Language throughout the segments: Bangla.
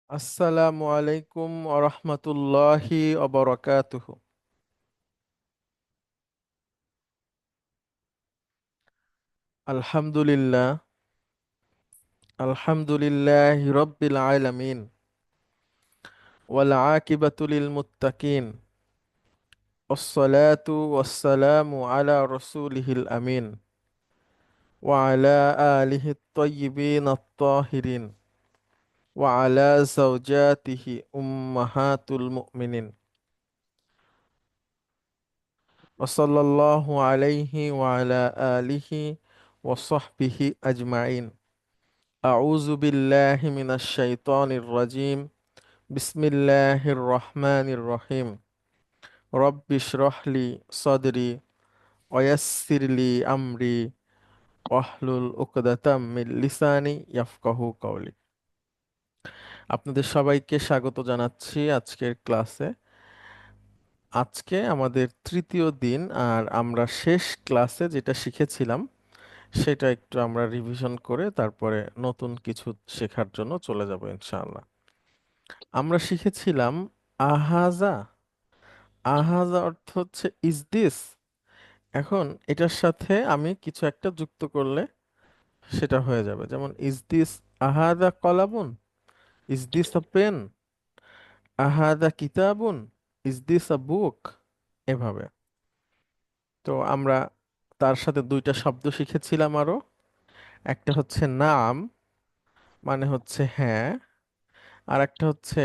আসসালামু আলাইকুম ওরহমতুল্লাহি ওবরাকাতুহু। আলহামদুলিল্লাহ, আলহামদুলিল্লাহি রব্বিল আলামিন, ওয়াল আকিবাতু লিল মুত্তাকিন, ওয়াসসালাতু ওয়াসসালামু আলা রাসূলিহিল আমিন, ওয়া আলা আলিহি আত-তাইয়্যিবিন আত-তাহিরিন, ওয়া আলা যাওজাতিহি উম্মাহাতুল মুমিনিন, ওয়া সাল্লাল্লাহু আলাইহি ওয়া আলা আলিহি ওয়া সাহবিহি আজমাইন। أعوذ بالله من الشيطان الرجيم. بسم الله الرحمن الرحيم. رب اشرح لي صدري ويسر لي أمري واحلل عقدة من লিসানি ইয়াফকাহু কওলি। আপনাদের সবাইকে স্বাগত জানাচ্ছি আজকের ক্লাসে। আজকে আমাদের তৃতীয় দিন, আর আমরা শেষ ক্লাসে যেটা শিখেছিলাম সেটা একটু আমরা রিভিশন করে তারপরে নতুন কিছু শেখার জন্য চলে যাব ইনশাআল্লাহ। আমরা শিখেছিলাম আহাজা। আহাজা অর্থ হচ্ছে ইজ দিস। এখন এটার সাথে আমি কিছু একটা যুক্ত করলে সেটা হয়ে যাবে, যেমন ইজ দিস আহাদা কলাবুন, ইজ দিস আ পেন, আহাদা কিতাবুন, ইজ দিস আ বুক, এভাবে। তো আমরা তার সাথে দুইটা শব্দ শিখেছিলাম আরো। একটা হচ্ছে নাম, মানে হচ্ছে হ্যাঁ, আর একটা হচ্ছে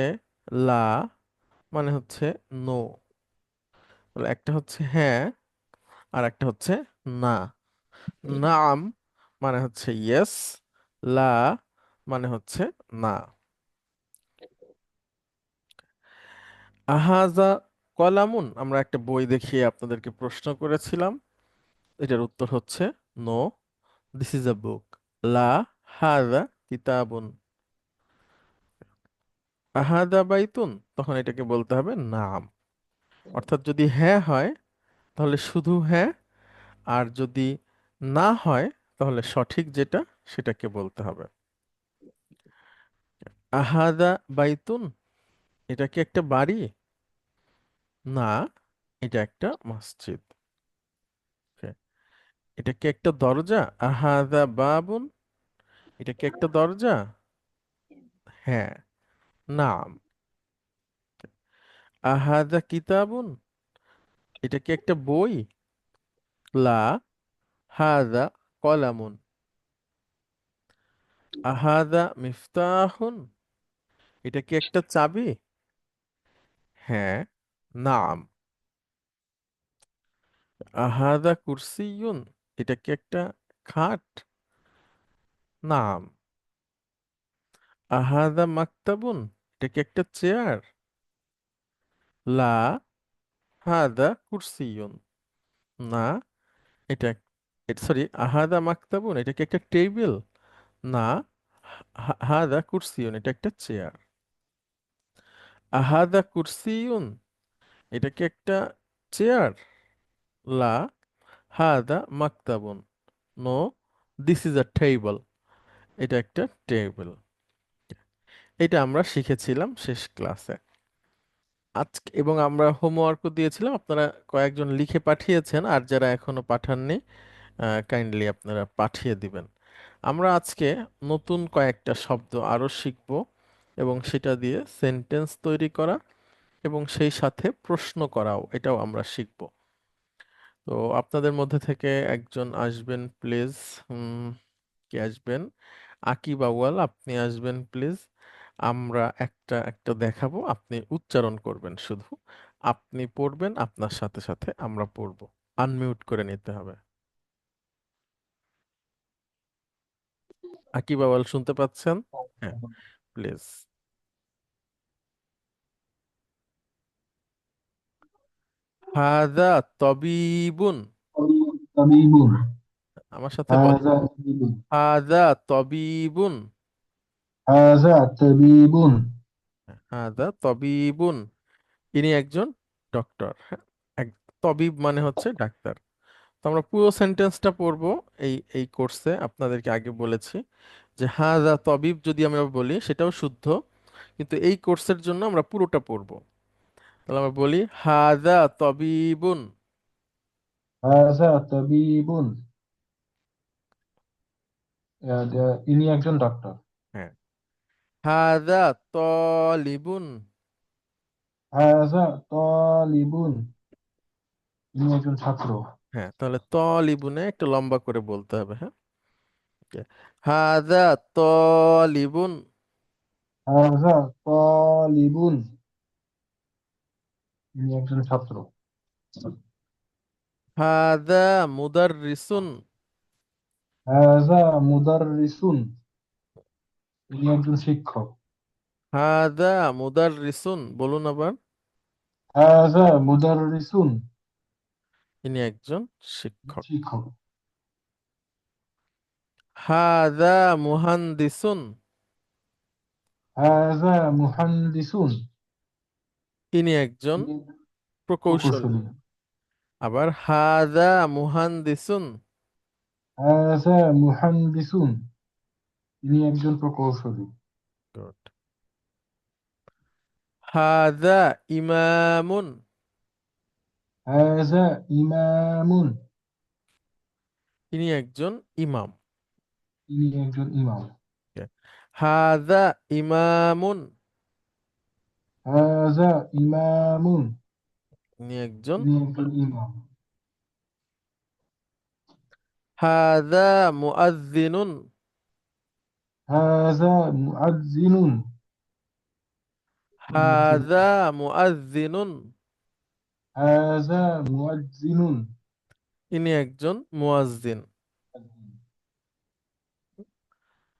লা, মানে হচ্ছে নো। একটা হচ্ছে হ্যাঁ, আর একটা হচ্ছে না। নাম মানে হচ্ছে ইয়েস, লা মানে হচ্ছে না। আহাজা কলামুন, আমরা একটা বই দেখিয়ে আপনাদেরকে প্রশ্ন করেছিলাম, এটার উত্তর হচ্ছে নো, দিস ইজ আ বুক। লা হাজা কিতাবুন। আহাদা বাইতুন, তখন এটাকে বলতে হবে নাম। অর্থাৎ যদি হ্যাঁ হয় তাহলে শুধু হ্যাঁ, আর যদি না হয় তাহলে সঠিক যেটা সেটাকে বলতে হবে। আহাদা বাইতুন, এটা কি একটা বাড়ি? না, এটা একটা মসজিদ। Okay, এটা কি একটা দরজা? আহাদা বাবুন, এটা কি একটা দরজা? হ্যাঁ, নাম। আহাদা কিতাবুন, এটা কি একটা বই? লা হাদা কলামুন। আহাদা মিফতাহুন, এটা কি একটা চাবি? হ্যাঁ, নাম। আহাদা কুরসিয়ুন, এটা কি একটা খাট? নাম। আহাদা মাকতাবুন, এটা কি একটা চেয়ার? লা হাদা কুরসিয়ুন। না, এটা সরি, আহাদা মাকতাবুন, এটা কি একটা টেবিল? না, হাদা কুরসিয়ুন, এটা একটা চেয়ার। আহাদা কুরসিয়ুন, এটা কি একটা চেয়ার? লা হাদা মাকতাবুন। No, this is a table, এটা একটা টেবিল। এটা আমরা শিখেছিলাম শেষ ক্লাসে আজকে, এবং আমরা হোমওয়ার্কও দিয়েছিলাম, আপনারা কয়েকজন লিখে পাঠিয়েছেন, আর যারা এখনো পাঠাননি কাইন্ডলি আপনারা পাঠিয়ে দিবেন। আমরা আজকে নতুন কয়েকটা শব্দ আরো শিখব, এবং সেটা দিয়ে সেন্টেন্স তৈরি করা এবং সেই সাথে প্রশ্ন করাও, এটাও আমরা শিখব। তো আপনাদের মধ্যে থেকে একজন আসবেন প্লিজ। কে আসবেন? আকিব আউয়াল, আপনি আসবেন প্লিজ। আমরা একটা একটা দেখাবো, আপনি উচ্চারণ করবেন শুধু। আপনি পড়বেন, আপনার সাথে সাথে আমরা পড়বো। আনমিউট করে নিতে হবে। আকিব আউয়াল শুনতে পাচ্ছেন? হ্যাঁ, প্লিজ। হাদা তবিবুন। طبيب. আমার সাথে বলেন, هذا طبيب. হাদা তবিবুন। هذا طبيب. হাদা তবিবুন, ইনি একজন ডক্টর। হ্যাঁ, এক তবিব মানে হচ্ছে ডাক্তার। তো আমরা পুরো সেন্টেন্সটা পড়বো। এই কোর্সে আপনাদেরকে আগে বলেছি যে হাদা তবিব যদি আমরা বলি সেটাও শুদ্ধ, কিন্তু এই কোর্সের জন্য আমরা পুরোটা পড়বো। তাহলে আমরা বলি হাদা তবিবুন। হাযা তাবিবুন। ইনি একজন ডাক্তার। হ্যাঁ। হাদা তলিবুন। হাযা তালিবুন। ইনি একজন ছাত্র। হ্যাঁ, তাহলে তলিবুনে একটু লম্বা করে বলতে হবে। হ্যাঁ, হাদা তলিবুন। হাযা তালিবুন। ইনি একজন ছাত্র। হাদা মুদাররিসুন। হাযা মুদাররিসুন। ইনি একজন শিক্ষক। হাদা মুদাররিসুন বলুন আবার। হাযা মুদাররিসুন। ইনি একজন শিক্ষক। শিক্ষক। হাদা মুহান্দিসুন। হাযা মুহান্দিসুন। ইনি একজন ইনি প্রকৌশলী। প্রকৌশলী। আবার হাদা মুহান্দিসুন। হাযা মুহান্দিসুন। ইনি একজন প্রকৌশলী। Good. হাদা ইমামুন। হাযা ইমামুন। ইনি একজন ইমাম। ইনি একজন ইমাম। Okay. হাদা ইমামুন। হাযা ইমামুন। ইনি একজন। ইনি একজন ইমাম। হাদা মুআজ্জিনুন। হাযা মুআজ্জিনুন। ইনি একজন। হাদা মুআজ্জিনুন। হাযা মুআজ্জিনুন। ইনি একজন মুয়াজ্জিন।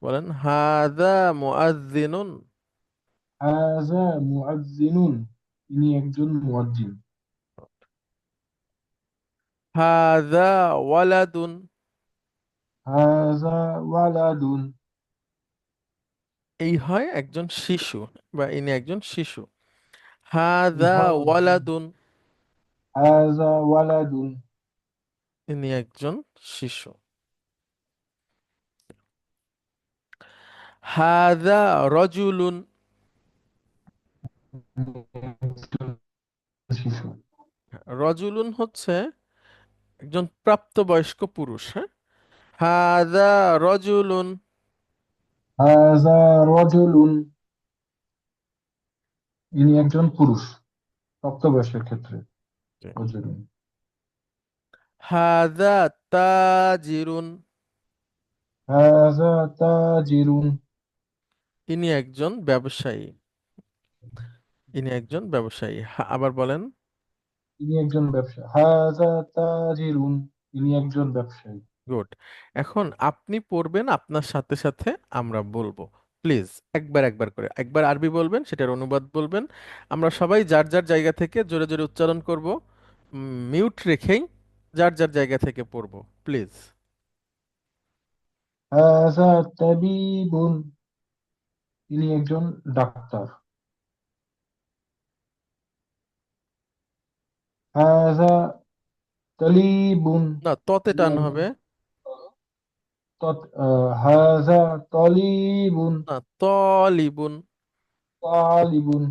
বলেন হাদা মুআজ্জিনুন। হাযা মুআজ্জিনুন। ইনি একজন মুয়াজ্জিন। হাদা ওয়ালাদুন। হাযা ওয়ালাদুন। এই হয় একজন শিশু, বা ইনি একজন শিশু। এই হাদা হয় একজন। ওয়ালাদুন। হাযা ওয়ালাদুন। ইনি একজন শিশু। হাদা রজুলুন। একজন শিশু। রজুলুন হচ্ছে একজন প্রাপ্তবয়স্ক পুরুষ। হ্যাঁ, হাদা রজুলুন। হাযা রাজুলুন। ইনি একজন পুরুষ প্রাপ্তবয়স্কের ক্ষেত্রে। রাজুলুন। হাদা তাজিরুন। হাযা তাজিরুন। ইনি একজন ব্যবসায়ী। ইনি একজন ব্যবসায়ী। আবার বলেন। ইনি একজন ব্যবসায়ী। হাযা তাজিরুন। ইনি একজন ব্যবসায়ী। গুড। এখন আপনি পড়বেন, আপনার সাথে সাথে আমরা বলবো। প্লিজ একবার একবার করে, একবার আরবি বলবেন, সেটার অনুবাদ বলবেন। আমরা সবাই যার যার জায়গা থেকে জোরে জোরে উচ্চারণ করব, মিউট রেখেই যার যার জায়গা থেকে পড়বো। প্লিজ। হাযা তাবিবুন। ইনি একজন ডাক্তার। হাযা তালিবুন। না, ততে ইনি টান একজন। হবে। হাযা তালিবুন। না, তলিবুন। তালিবুন।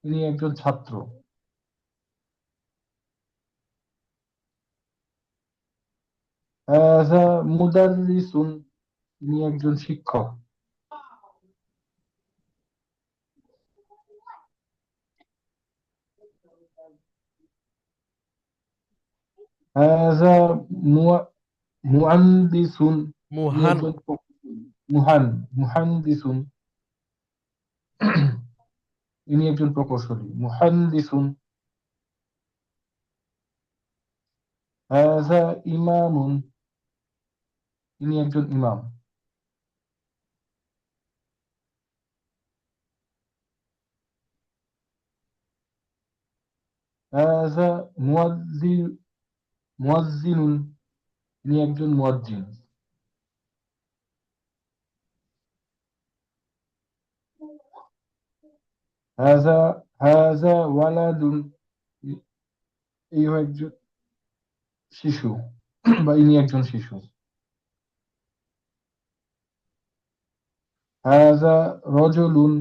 ইনি একজন ছাত্র। হাযা মুদাররিসুন। ইনি একজন শিক্ষক। হাযা মুহান্দিসুন। ইনি মুহান। একজন মুহান্দিসুন। ইনি একজন প্রকৌশলী। মুহান্দিসুন। হাযা ইমামুন। ইনি একজন ইমাম। হাযা মুয়াজ্জিনুন। ইনি একজন মুয়াজ্জিন। হাযা হাযা ওয়ালাদুন। এই একজন শিশু বা ইনি একজন শিশু। হাযা রাজুলুন।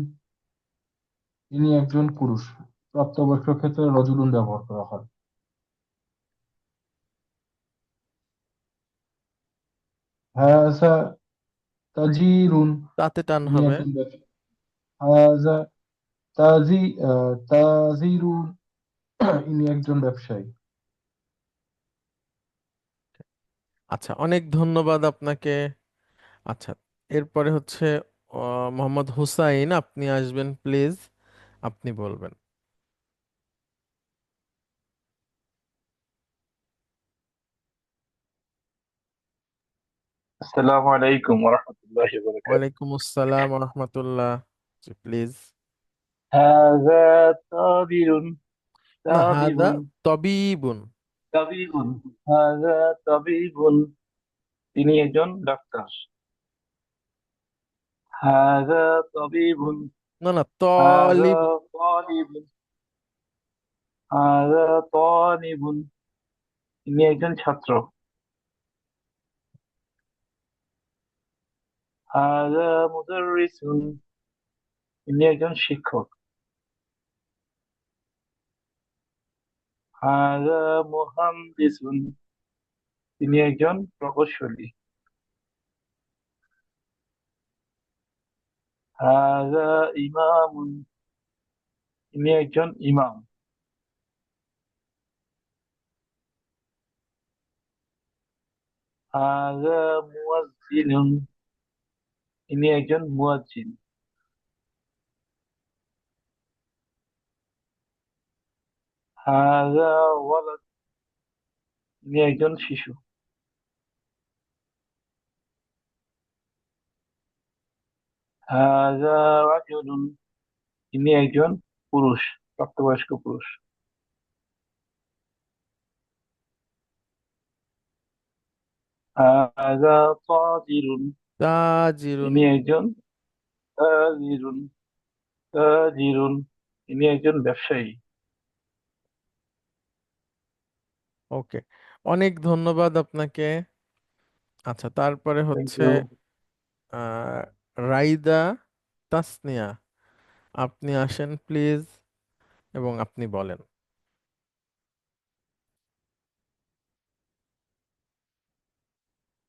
ইনি একজন পুরুষ। প্রাপ্তবয়স্ক ক্ষেত্রে রজুলুন ব্যবহার করা হয়। হাযা তাজিরুন। তাতে টান ইনি হবে। একজন ব্যবসায়ী। হাযা তাজি তাজিরুন। ইনি একজন ব্যবসায়ী। আচ্ছা, অনেক ধন্যবাদ আপনাকে। আচ্ছা, এরপরে হচ্ছে মোহাম্মদ হুসাইন, আপনি আসবেন প্লিজ, আপনি বলবেন। আসসালামু আলাইকুম ওয়া রাহমাতুল্লাহি ওয়া বারাকাতুহু। ওয়ালাইকুম আসসালাম রহমতুল্লাহ। জি প্লিজ। হাযা তাবিরুন। না, হাদা তাবিবুন। তবিবুন। তাবিবুন। হাযা তাবিবুন। তিনি একজন ডাক্তার। হাযা তাবিবুন। না না, হাযা তলিব। তালিবুন। হাযা তালিবুন। তিনি একজন ছাত্র। হাযা মুদাররিসুন। তিনি একজন শিক্ষক। হাযা মুহান্দিসুন। তিনি একজন প্রকৌশলী। হাযা ইমামুন। তিনি একজন ইমাম। হাযা মুয়াজ্জিনুন। তিনি একজন মুয়াজ্জিন। হাযা ওয়ালাদ। তিনি একজন শিশু। হাযা রাজুলুন। তিনি একজন পুরুষ, প্রাপ্তবয়স্ক পুরুষ। হাযা তাজিরুন। তাজিরুন। তিনি একজন তাজিরুন। তাজিরুন। তিনি একজন ব্যবসায়ী। ওকে, অনেক ধন্যবাদ আপনাকে। আচ্ছা, তারপরে থ্যাংক হচ্ছে ইউ। আহ রাইদা তাসনিয়া, আপনি আসেন প্লিজ এবং আপনি বলেন।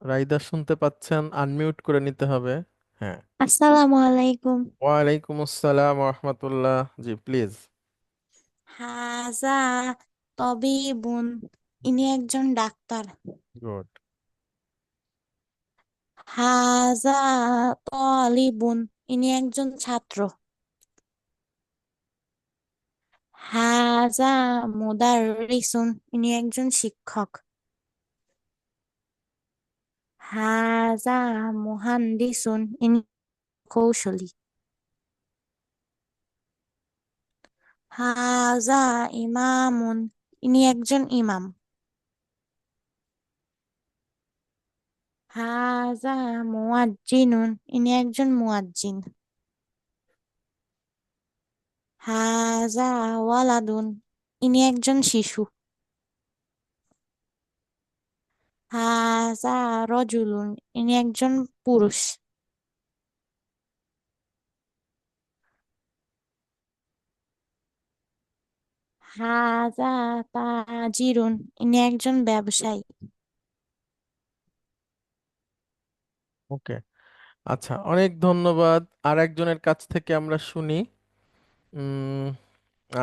রাইদা শুনতে পাচ্ছেন? আনমিউট করে নিতে হবে। হ্যাঁ। আসসালামু আলাইকুম। ওয়ালাইকুম আসসালাম রহমতুল্লাহ। জি প্লিজ। হাজা তবিবুন, ইনি একজন ডাক্তার। গুড। হাজা তলিবুন, ইনি একজন ছাত্র। হাজা মুদাররিসুন, ইনি একজন শিক্ষক। হাজা মুহান্দিসুন, ইনি কৌশলী। হাজা ইমামুন, ইনি একজন ইমাম। হাজা মুয়াজ্জিনুন, ইনি একজন মুয়াজ্জিন। হাজা ওয়ালাদুন, ইনি একজন শিশু। হাজা রজুলুন, ইনি একজন পুরুষ। হাজা তাজিরুন, ইনি একজন ব্যবসায়ী। ওকে, আচ্ছা, অনেক ধন্যবাদ। আর একজনের কাছ থেকে আমরা শুনি। উম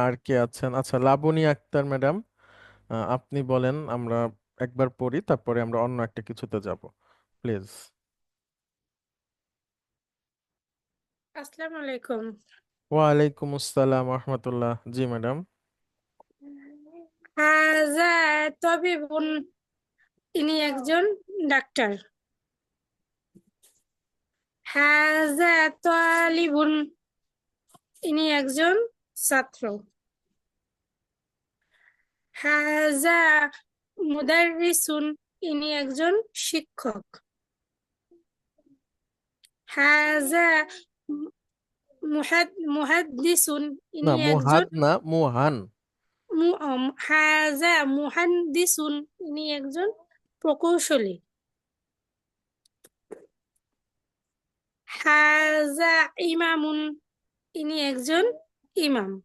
আর কে আছেন? আচ্ছা, লাবণী আক্তার ম্যাডাম, আপনি বলেন। আমরা একবার পড়ি, তারপরে আমরা অন্য একটা কিছুতে যাব, প্লিজ। আসসালামু আলাইকুম। ওয়ালাইকুম আসসালাম রহমতুল্লাহ। জি ম্যাডাম। হাজা তবিবুন, ইনি একজন ডাক্তার। হাজা তালিবুন, ইনি একজন ছাত্র। হাজা মুদাররিসুন, ইনি একজন শিক্ষক। হাজা মুহাদ্দিসুন, না, ইনি একজন মুহাদ না, মুহান। হাজা মুহান্দিসুন, ইনি একজন প্রকৌশলী। হাজা ইমামুন, ইনি একজন ইমাম।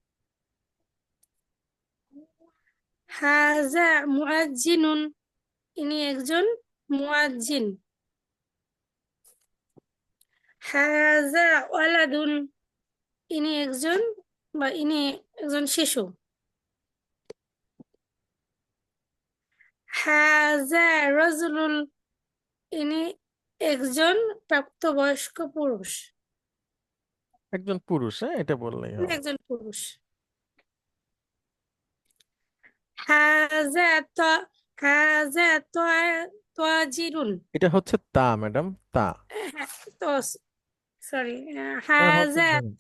হাজা মুয়াজ্জিনুন, ইনি একজন মুয়াজ্জিন। হাজা ওয়ালাদুন, ইনি একজন শিশু। হাজা রাজুলুন, ইনি একজন প্রাপ্তবয়স্ক পুরুষ। একজন পুরুষ, হ্যাঁ, এটা বললেই ইনি হবে। একজন পুরুষ। হাজা ত হাজা তাজিরুন, এটা হচ্ছে তা ম্যাডাম, তা। তো সরি, হচ্ছে হাজা ধরুন।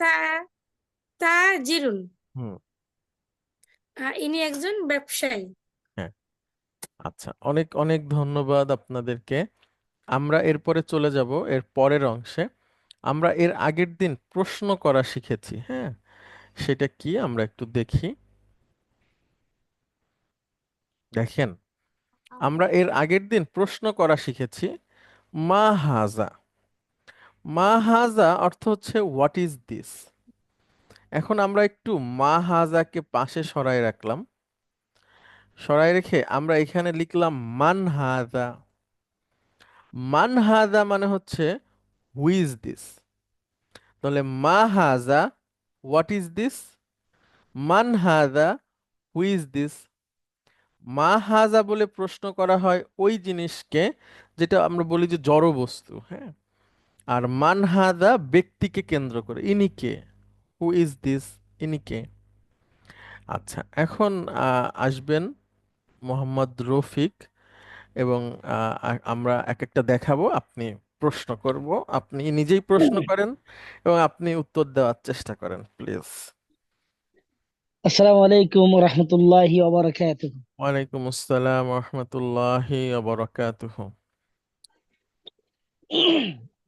তাজিরুন, হুম। ইনি একজন ব্যবসায়ী। হ্যাঁ। আচ্ছা, অনেক অনেক ধন্যবাদ আপনাদেরকে। আমরা এরপরে চলে যাব এর পরের অংশে। আমরা এর আগের দিন প্রশ্ন করা শিখেছি, হ্যাঁ, সেটা কি আমরা একটু দেখি। দেখেন, আমরা এর আগের দিন প্রশ্ন করা শিখেছি মা হাজা। মা হাজা অর্থ হচ্ছে হোয়াট ইজ দিস। এখন আমরা একটু মা হাজাকে পাশে সরায় রাখলাম। সরায় রেখে আমরা এখানে লিখলাম মান হাজা। মান হাজা মানে হচ্ছে হু ইজ দিস। তাহলে মা হাজা, হোয়াট ইজ দিস। মান হাজা, হু ইজ দিস। মা হাজা বলে প্রশ্ন করা হয় ওই জিনিসকে যেটা আমরা বলি যে জড় বস্তু, হ্যাঁ। আর মান হাজা ব্যক্তিকে কেন্দ্র করে, ইনি কে, হু ইজ দিস, ইনি কে। আচ্ছা, এখন আসবেন মোহাম্মদ রফিক, এবং আমরা এক একটা দেখাবো, আপনি প্রশ্ন করব, আপনি নিজেই প্রশ্ন করেন এবং আপনি উত্তর দেওয়ার চেষ্টা করেন প্লিজ। السلام عليكم ورحمة الله وبركاته. ওয়ালাইকুম আসসালাম রহমতুল্লাহি ওয়া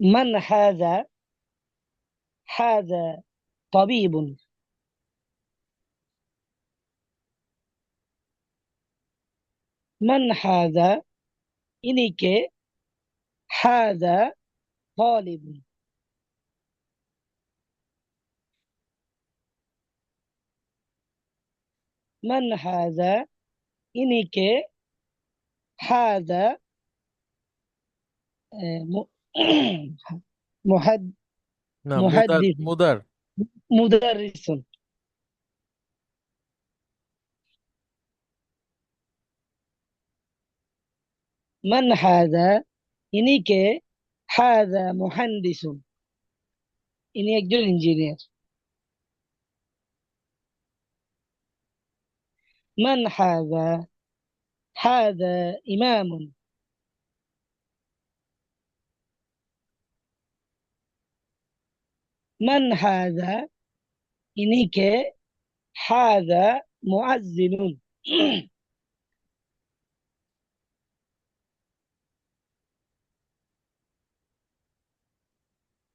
من هذا؟ هذا طبيب. من هذا؟ إنك. هذا طالب. من هذا؟ إنك. هذا م- না, মুদার محدث. মুদার। مدرس. من هذا؟ إنك. هذا مهندس. إني একজন ইঞ্জিনিয়ার. من هذا؟ هذا إمام. من هذا؟ إنك. هذا مؤذن.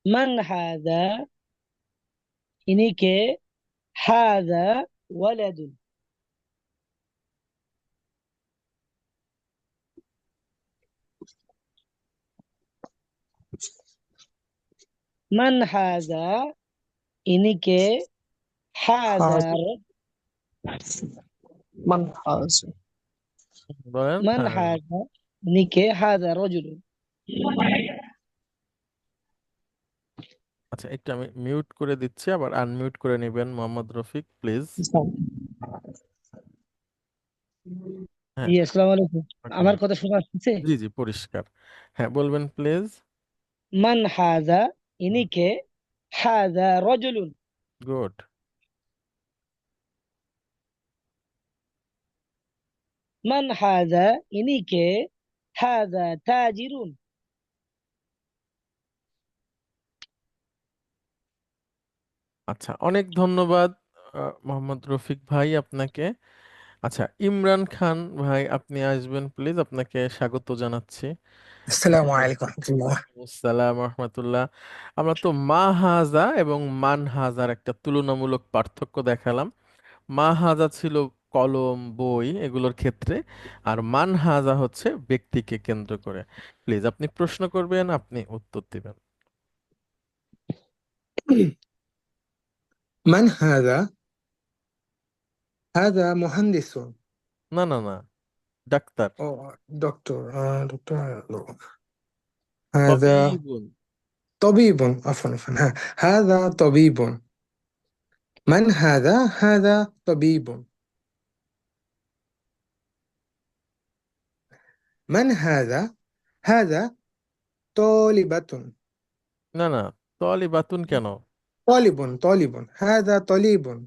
من هذا؟ إنك. هذا ولد. من هذا؟ إنك. هذا من هذا؟ বলেন, من হ্যাঁ। هذا؟ إنك. هذا رجل. আচ্ছা, একটু আমি মিউট করে দিচ্ছি, আবার আনমিউট করে নেবেন মোহাম্মদ রফিক প্লিজ। হ্যাঁ। জি, আসসালামু আলাইকুম। আমার কথা শোনা যাচ্ছে? জি জি, পরিষ্কার। হ্যাঁ, বলবেন প্লিজ। من هذا؟ إنك. هذا رجل. গুড। من هذا؟ إنك. هذا تاجر. আচ্ছা, অনেক ধন্যবাদ মোহাম্মদ রফিক ভাই আপনাকে। আচ্ছা, ইমরান খান ভাই, আপনি আসবেন প্লিজ, আপনাকে স্বাগত জানাচ্ছি। আসসালামু আলাইকুম রহমতুল্লাহ। আসসালাম রহমতুল্লাহ। আমরা তো মা হাজা এবং মান হাজার একটা তুলনামূলক পার্থক্য দেখালাম। মা হাজা ছিল কলম, বই, এগুলোর ক্ষেত্রে, আর মান হাজা হচ্ছে ব্যক্তিকে কেন্দ্র করে। প্লিজ আপনি প্রশ্ন করবেন, আপনি উত্তর দিবেন। من هذا؟ هذا مهندس. না না না, ডাক্তার। أو دكتور. دكتور. هذا তবিবুন। طبيب. عفوا. هذا طبيب. من هذا؟ هذا طبيب. من هذا؟ هذا طالبة. না না, তলিবাতুন কেন? طالب. هذا طالب. তলিবুন।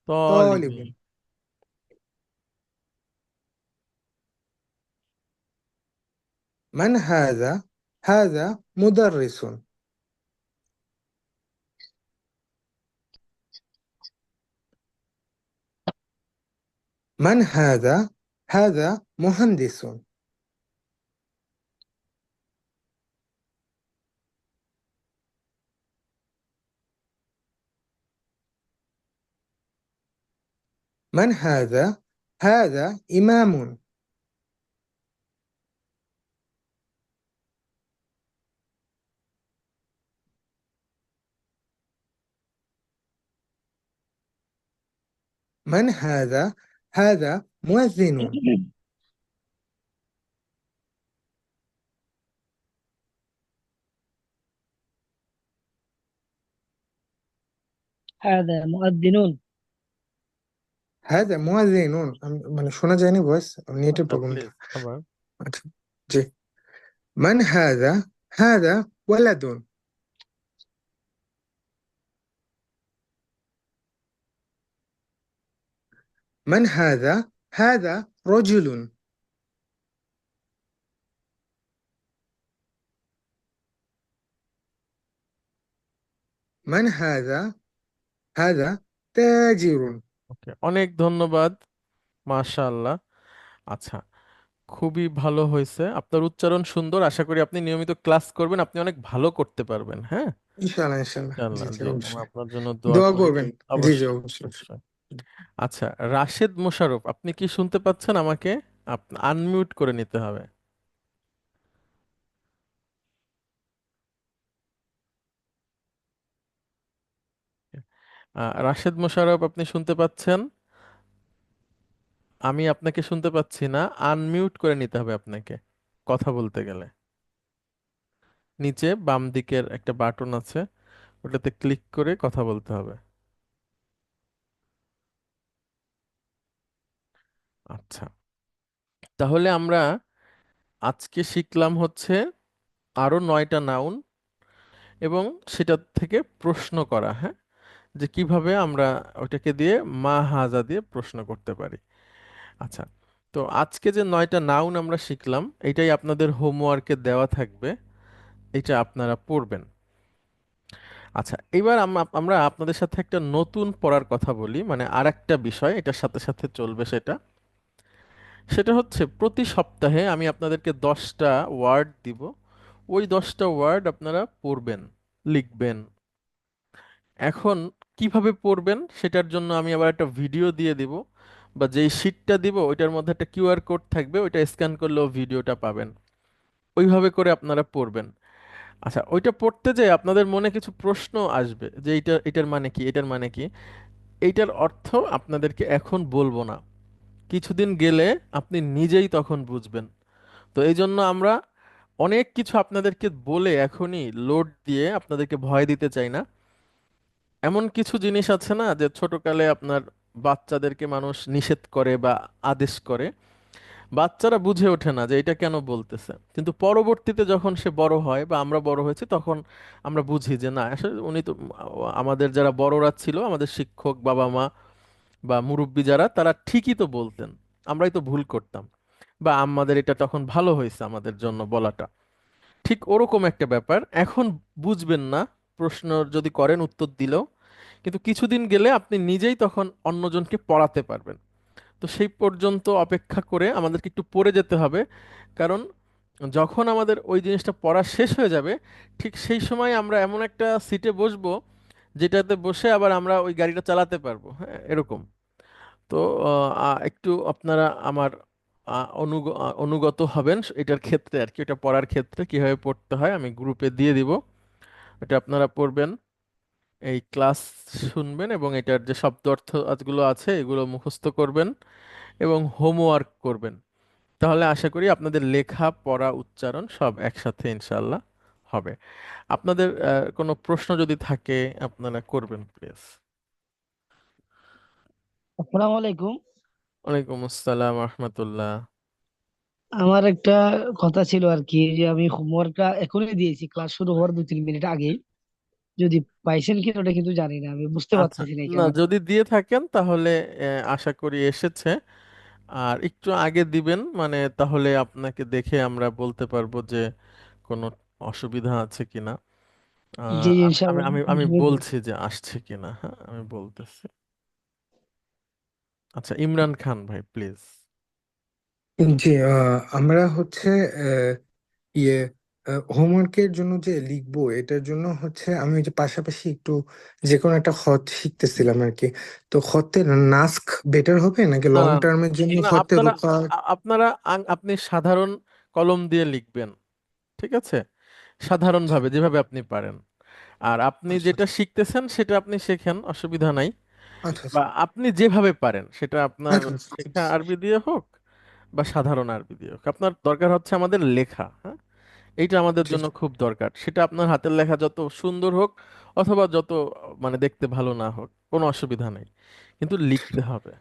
طالب. من هذا؟ هذا مدرس. من هذا؟ هذا مهندس. من هذا؟ هذا إمام. من هذا؟ هذا مؤذن. هذا مؤذنون. هذا مؤذن. মানে শোনা যায়নি ভয়েস, নেটের আচ্ছা প্রবলেম। প্লিজ আবার। আচ্ছা, জি। من هذا؟ هذا ولد. من هذا؟ هذا رجل. من هذا؟ هذا تاجر. ওকে, অনেক ধন্যবাদ। মাশাআল্লাহ। আচ্ছা, খুবই ভালো হয়েছে, আপনার উচ্চারণ সুন্দর। আশা করি আপনি নিয়মিত ক্লাস করবেন, আপনি অনেক ভালো করতে পারবেন। হ্যাঁ, ইনশাআল্লাহ ইনশাআল্লাহ, জি ইনশাআল্লাহ। জি জি, আমরা অবশ্যই। আপনার জন্য দোয়া দোয়া করি। করবেন। জি জি অবশ্যই অবশ্যই। অবশ্যই। আচ্ছা, রাশেদ মোশাররফ, আপনি কি শুনতে পাচ্ছেন আমাকে? আনমিউট করে নিতে হবে। রাশেদ মোশাররফ, আপনি শুনতে পাচ্ছেন? আমি আপনাকে শুনতে পাচ্ছি না, আনমিউট করে নিতে হবে আপনাকে কথা বলতে গেলে। নিচে বাম দিকের একটা বাটন আছে, ওটাতে ক্লিক করে কথা বলতে হবে। আচ্ছা, তাহলে আমরা আজকে শিখলাম হচ্ছে আরো 9টা নাউন, এবং সেটা থেকে প্রশ্ন করা। হ্যাঁ, যে কিভাবে আমরা ওটাকে দিয়ে মা হাজা দিয়ে প্রশ্ন করতে পারি। আচ্ছা, তো আজকে যে 9টা নাউন আমরা শিখলাম, এটাই আপনাদের হোমওয়ার্কে দেওয়া থাকবে, এটা আপনারা পড়বেন। আচ্ছা, এবার আমরা আপনাদের সাথে একটা নতুন পড়ার কথা বলি, মানে আরেকটা বিষয় এটার সাথে সাথে চলবে সেটা। সেটা হচ্ছে প্রতি সপ্তাহে আমি আপনাদেরকে 10টা ওয়ার্ড দিব, ওই 10টা ওয়ার্ড আপনারা পড়বেন, লিখবেন। এখন কিভাবে পড়বেন সেটার জন্য আমি আবার একটা ভিডিও দিয়ে দিব, বা যেই শিটটা দিব ওইটার মধ্যে একটা কিউআর কোড থাকবে, ওইটা স্ক্যান করলেও ভিডিওটা পাবেন। ওইভাবে করে আপনারা পড়বেন। আচ্ছা, ওইটা পড়তে যেয়ে আপনাদের মনে কিছু প্রশ্ন আসবে যে এটার মানে কি, এটার মানে কি। এইটার অর্থ আপনাদেরকে এখন বলবো না, কিছুদিন গেলে আপনি নিজেই তখন বুঝবেন। তো এই জন্য আমরা অনেক কিছু আপনাদেরকে বলে এখনই লোড দিয়ে আপনাদেরকে ভয় দিতে চাই না। এমন কিছু জিনিস আছে না, যে ছোটকালে আপনার বাচ্চাদেরকে মানুষ নিষেধ করে বা আদেশ করে, বাচ্চারা বুঝে ওঠে না যে এটা কেন বলতেছে, কিন্তু পরবর্তীতে যখন সে বড় হয় বা আমরা বড় হয়েছি, তখন আমরা বুঝি যে না, আসলে উনি তো আমাদের যারা বড়রা ছিল, আমাদের শিক্ষক, বাবা মা বা মুরব্বি যারা, তারা ঠিকই তো বলতেন, আমরাই তো ভুল করতাম, বা আমাদের এটা তখন ভালো হয়েছে আমাদের জন্য বলাটা। ঠিক ওরকম একটা ব্যাপার, এখন বুঝবেন না, প্রশ্ন যদি করেন উত্তর দিলেও, কিন্তু কিছুদিন গেলে আপনি নিজেই তখন অন্যজনকে পড়াতে পারবেন। তো সেই পর্যন্ত অপেক্ষা করে আমাদেরকে একটু পড়ে যেতে হবে, কারণ যখন আমাদের ওই জিনিসটা পড়া শেষ হয়ে যাবে, ঠিক সেই সময় আমরা এমন একটা সিটে বসবো যেটাতে বসে আবার আমরা ওই গাড়িটা চালাতে পারবো। হ্যাঁ, এরকম। তো একটু আপনারা আমার অনুগত হবেন এটার ক্ষেত্রে আর কি, এটা পড়ার ক্ষেত্রে কিভাবে পড়তে হয় আমি গ্রুপে দিয়ে দিব, এটা আপনারা পড়বেন। এই ক্লাস শুনবেন এবং এটার যে শব্দ অর্থ গুলো আছে এগুলো মুখস্থ করবেন এবং হোমওয়ার্ক করবেন। তাহলে আশা করি আপনাদের লেখা পড়া উচ্চারণ সব একসাথে ইনশাল্লাহ হবে। আপনাদের কোনো প্রশ্ন যদি থাকে আপনারা করবেন প্লিজ। আসসালামু আলাইকুম। ওয়ালাইকুম আসসালাম রহমতুল্লাহ। আমার একটা কথা ছিল আর কি, যে আমি হোমওয়ার্কটা এখনই দিয়েছি ক্লাস শুরু হওয়ার 2-3 মিনিট আগেই। যদি পাইছেন কিনা ওটা কিন্তু জানি না, আমি বুঝতে আচ্ছা, পারতেছি না না কেন। যদি দিয়ে থাকেন তাহলে আশা করি এসেছে। আর একটু আগে দিবেন মানে তাহলে আপনাকে দেখে আমরা বলতে পারবো যে কোনো অসুবিধা আছে কিনা। জি জি, আমি ইনশাআল্লাহ আমি আমি আসবে তো। বলছি যে আসছে কিনা, হ্যাঁ আমি বলতেছি। আচ্ছা, ইমরান খান ভাই প্লিজ। জি, আমরা হচ্ছে আহ, ইয়ে হোমওয়ার্কের জন্য যে লিখবো এটার জন্য হচ্ছে আমি ওই যে পাশাপাশি একটু যে কোনো একটা হত শিখতেছিলাম আর কি। তো হতের নাস্ক বেটার হবে নাকি না লং না টার্মের জন্য না, হতে আপনারা রূপা? আপনারা আপনি সাধারণ কলম দিয়ে লিখবেন, ঠিক আছে, সাধারণভাবে যেভাবে আপনি পারেন। আর আপনি আচ্ছা যেটা শিখতেছেন সেটা আপনি শেখেন, অসুবিধা নাই। আচ্ছা বা আপনি যেভাবে পারেন সেটা আপনার আচ্ছা শেখা আরবি দিয়ে হোক বা সাধারণ আরবি দিয়ে হোক, আপনার দরকার হচ্ছে আমাদের লেখা, হ্যাঁ এইটা আমাদের জি জন্য খুব দরকার। সেটা আপনার হাতের লেখা যত সুন্দর হোক অথবা যত মানে দেখতে ভালো না হোক কোনো অসুবিধা নেই, কিন্তু লিখতে হবে।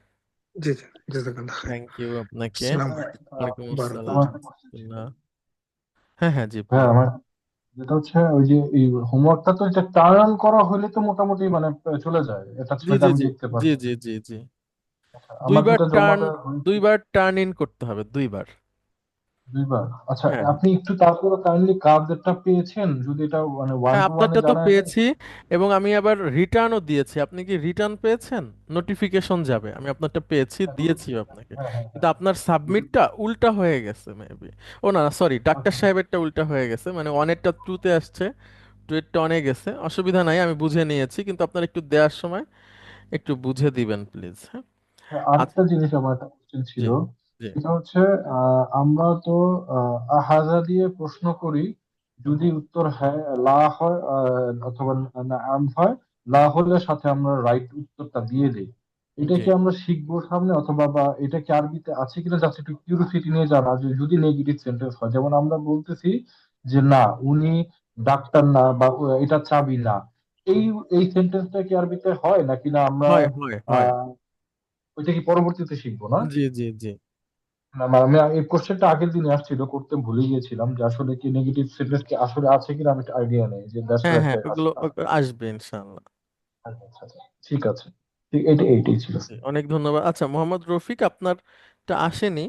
জি জি, জাজাকাল্লাহ খাইর। থ্যাংক ইউ আপনাকে। আসসালামু হ্যাঁ, আলাইকুম, ওয়ালাইকুম আসসালাম আমার বারাকাতুহু। একটা question ছিল। রাহমাতুল্লাহ। হ্যাঁ হ্যাঁ, জি হ্যাঁ, প্লিজ। আমার যেটা হচ্ছে ওই যে এই হোমওয়ার্কটা তো এটা টার্ন করা হলে তো মোটামুটি মানে চলে যায়, এটা জি ছেড়ে জি আমি জি লিখতে জি পারবো। জি জি জি, আচ্ছা, আমার দুইবার যেটা জমা টার্ন, দেওয়া হয়েছে দুইবার টার্ন ইন করতে হবে, দুইবার। 2 বার। আচ্ছা, হ্যাঁ আপনি একটু তারপরে কাইন্ডলি কার্ডটা পেয়েছেন যদি এটা মানে ওয়ান হ্যাঁ, টু ওয়ানে আপনারটা তো জানায় দেন। পেয়েছি এবং আমি আবার রিটার্নও দিয়েছি। আপনি কি রিটার্ন পেয়েছেন? নোটিফিকেশন যাবে, আমি আপনারটা পেয়েছি, হ্যাঁ দিয়েছি আপনাকে। হ্যাঁ হ্যাঁ কিন্তু আপনার হ্যাঁ। সাবমিটটা উল্টা হয়ে গেছে মেবি। ও না সরি, ডাক্তার আচ্ছা সাহেবেরটা উল্টা হয়ে গেছে, মানে ওয়ানেরটা টুতে আসছে, টুয়েরটা অনে গেছে। অসুবিধা নাই, আমি বুঝে নিয়েছি, কিন্তু আপনার একটু দেওয়ার সময় একটু বুঝে দিবেন প্লিজ, হ্যাঁ। হ্যাঁ, আচ্ছা, আরেকটা জিনিস আমার একটা কোশ্চেন ছিল। জি জি এটা হচ্ছে আমরা তো আহাজা দিয়ে প্রশ্ন করি, যদি উত্তর হ্যাঁ লা হয় অথবা নাম হয়, লা হলে সাথে আমরা রাইট উত্তরটা দিয়ে দিই। এটা জি। কি আমরা শিখবো সামনে, অথবা বা এটা কি আরবিতে আছে কিনা, জাস্ট একটু কিউরিওসিটি নিয়ে জানা, যে যদি নেগেটিভ সেন্টেন্স হয়, যেমন আমরা বলতেছি যে না উনি ডাক্তার না, বা এটা চাবি না, এই এই সেন্টেন্সটা কি আরবিতে হয় নাকি না আমরা হয় হয় হয়। আহ ওইটা কি পরবর্তীতে শিখবো না? জি জি জি। না আমি এই কোশ্চেনটা আগের দিনে আসছিল, করতে ভুলে গিয়েছিলাম, যে আসলে কি নেগেটিভ সেন্টেন্স কি আসলে আছে কিনা আমি আইডিয়া নেই, যে দ্যাটস হ্যাঁ ওয়াই হ্যাঁ, ওগুলো আসলাম। আসবে ইনশাআল্লাহ। আচ্ছা আচ্ছা আচ্ছা, ঠিক আছে, ঠিক এইটাই ছিল। জি, অনেক ধন্যবাদ। আচ্ছা মোহাম্মদ রফিক, আপনারটা আসেনি,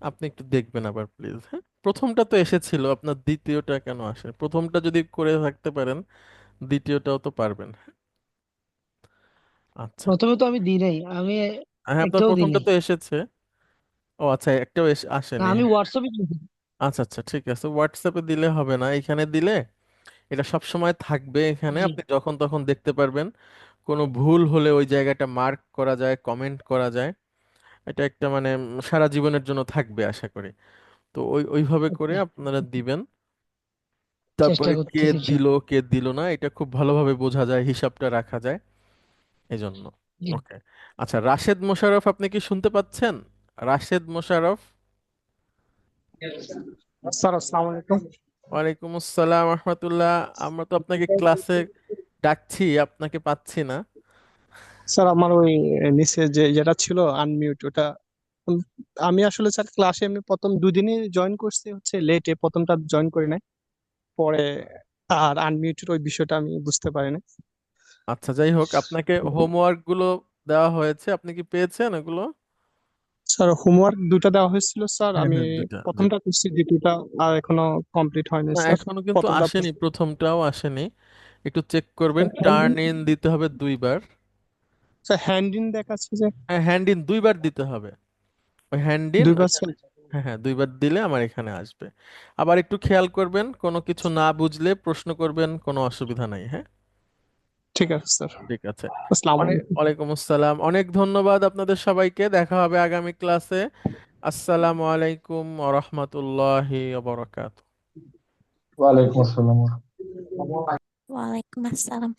আপনি একটু দেখবেন আবার প্লিজ, হ্যাঁ। প্রথমটা তো এসেছিল, আপনার দ্বিতীয়টা কেন আসে? প্রথমটা যদি করে থাকতে পারেন দ্বিতীয়টাও তো পারবেন। আচ্ছা, প্রথমে তো আমি দিই নাই, আমি হ্যাঁ আপনার একটাও দিই প্রথমটা নাই। তো এসেছে। ও আচ্ছা, একটাও না, আসেনি, আমি হ্যাঁ। হোয়াটসঅ্যাপে দিয়েছি। আচ্ছা আচ্ছা, ঠিক আছে, হোয়াটসঅ্যাপে দিলে হবে না, এখানে দিলে এটা সব সময় থাকবে এখানে, জি। আপনি যখন তখন দেখতে পারবেন। কোনো ভুল হলে ওই জায়গাটা মার্ক করা যায়, কমেন্ট করা যায়। এটা একটা মানে সারা জীবনের জন্য থাকবে আশা করি। তো ওইভাবে করে আপনারা দিবেন। চেষ্টা তারপরে কে করতেছি দিল কে দিল না এটা খুব ভালোভাবে বোঝা যায়, হিসাবটা রাখা যায় এজন্য। জি। ওকে। আচ্ছা, রাশেদ মোশাররফ আপনি কি শুনতে পাচ্ছেন? রাশেদ মোশাররফ। স্যার আসসালামু আলাইকুম। ওয়ালাইকুম আসসালাম রহমতুল্লাহ। আমরা তো আপনাকে ক্লাসে ডাকছি, আপনাকে পাচ্ছি না। স্যার আমার ওই নিচে যেটা ছিল আনমিউট ওটা, উম, আমি আসলে স্যার ক্লাসে এমনি প্রথম 2 দিনই জয়েন করছি, হচ্ছে লেটে প্রথমটা জয়েন করি নাই, পরে আর আনমিউটের ওই বিষয়টা আমি বুঝতে পারি না। আচ্ছা, যাই হোক, আপনাকে হোমওয়ার্ক গুলো দেওয়া হয়েছে, আপনি কি পেয়েছেন এগুলো? স্যার হোমওয়ার্ক 2টা দেওয়া হয়েছিল স্যার, হ্যাঁ আমি হ্যাঁ, দুইটা দুইটা। প্রথমটা করছি, দ্বিতীয়টা আর এখনো কমপ্লিট হয়নি না স্যার। এখনো কিন্তু প্রথমটা আসেনি, প্রথমটাও আসেনি। একটু চেক করবেন, হ্যান্ড টার্ন ইন, ইন দিতে হবে 2বার। স্যার হ্যান্ড ইন দেখাচ্ছে যে হ্যাঁ, হ্যান্ড ইন 2বার দিতে হবে। ওই হ্যান্ড ইন 2বার ওইখানে, স্যার। হ্যাঁ হ্যাঁ 2বার দিলে আমার এখানে আসবে। আবার একটু খেয়াল করবেন, কোনো কিছু না বুঝলে প্রশ্ন করবেন, কোনো অসুবিধা নাই, হ্যাঁ। ঠিক আছে স্যার। ঠিক আছে। আসসালামু অনেক আলাইকুম। ওয়ালাইকুম আসসালাম, অনেক ধন্যবাদ আপনাদের সবাইকে, দেখা হবে আগামী ক্লাসে। আসসালামু আলাইকুম ওয়া রাহমাতুল্লাহি ওয়া বারাকাতুহু। ওয়ালাইকুম আসসালাম। ওয়ালাইকুম আসসালাম।